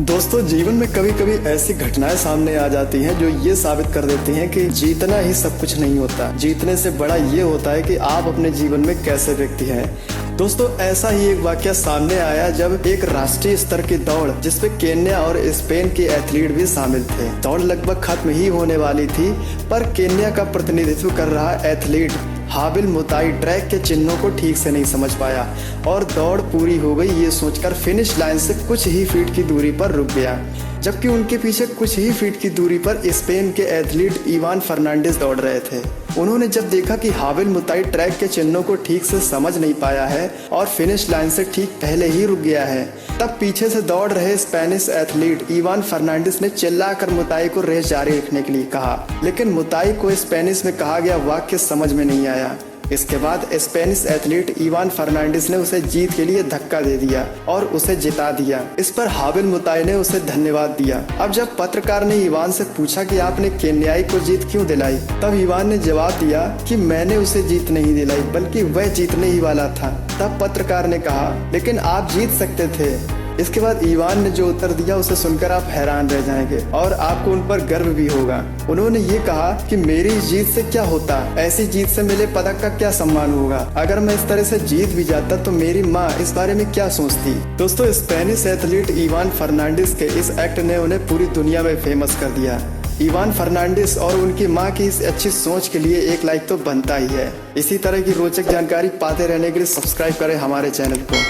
दोस्तों, जीवन में कभी कभी ऐसी घटनाएं सामने आ जाती हैं जो ये साबित कर देती हैं कि जीतना ही सब कुछ नहीं होता। जीतने से बड़ा ये होता है कि आप अपने जीवन में कैसे व्यक्ति हैं। दोस्तों, ऐसा ही एक वाकया सामने आया जब एक राष्ट्रीय स्तर की दौड़ जिसमें केन्या और स्पेन के एथलीट भी शामिल थे। दौड़ लगभग खत्म ही होने वाली थी, पर केन्या का प्रतिनिधित्व कर रहा एथलीट हाबिल मुताई ट्रैक के चिन्हों को ठीक से नहीं समझ पाया और दौड़ पूरी हो गई ये सोचकर फिनिश लाइन से कुछ ही फीट की दूरी पर रुक गया, जबकि उनके पीछे कुछ ही फीट की दूरी पर स्पेन के एथलीट इवान फर्नांडिस दौड़ रहे थे। उन्होंने जब देखा कि हाबिल मुताई ट्रैक के चिन्हों को ठीक से समझ नहीं पाया है और फिनिश लाइन से ठीक पहले ही रुक गया है, तब पीछे से दौड़ रहे स्पेनिश एथलीट इवान फर्नांडिस ने चिल्लाकर मुताई को रेस जारी रखने के लिए कहा, लेकिन मुताई को स्पेनिश में कहा गया वाक्य समझ में नहीं आया। इसके बाद स्पेनिश एथलीट इवान फर्नांडिस ने उसे जीत के लिए धक्का दे दिया और उसे जिता दिया। इस पर हाबिल मुताई ने उसे धन्यवाद दिया। अब जब पत्रकार ने इवान से पूछा कि आपने केन्याई को जीत क्यों दिलाई, तब इवान ने जवाब दिया कि मैंने उसे जीत नहीं दिलाई, बल्कि वह जीतने ही वाला था। तब पत्रकार ने कहा, लेकिन आप जीत सकते थे। इसके बाद इवान ने जो उत्तर दिया उसे सुनकर आप हैरान रह जाएंगे और आपको उन पर गर्व भी होगा। उन्होंने ये कहा कि मेरी जीत से क्या होता, ऐसी जीत से मिले पदक का क्या सम्मान होगा। अगर मैं इस तरह से जीत भी जाता तो मेरी माँ इस बारे में क्या सोचती। दोस्तों, स्पेनिश एथलीट इवान फर्नांडिस के इस एक्ट ने उन्हें पूरी दुनिया में फेमस कर दिया। इवान फर्नांडिस और उनकी मां की इस अच्छी सोच के लिए एक लाइक तो बनता ही है। इसी तरह की रोचक जानकारी पाते रहने के लिए सब्सक्राइब करें हमारे चैनल को।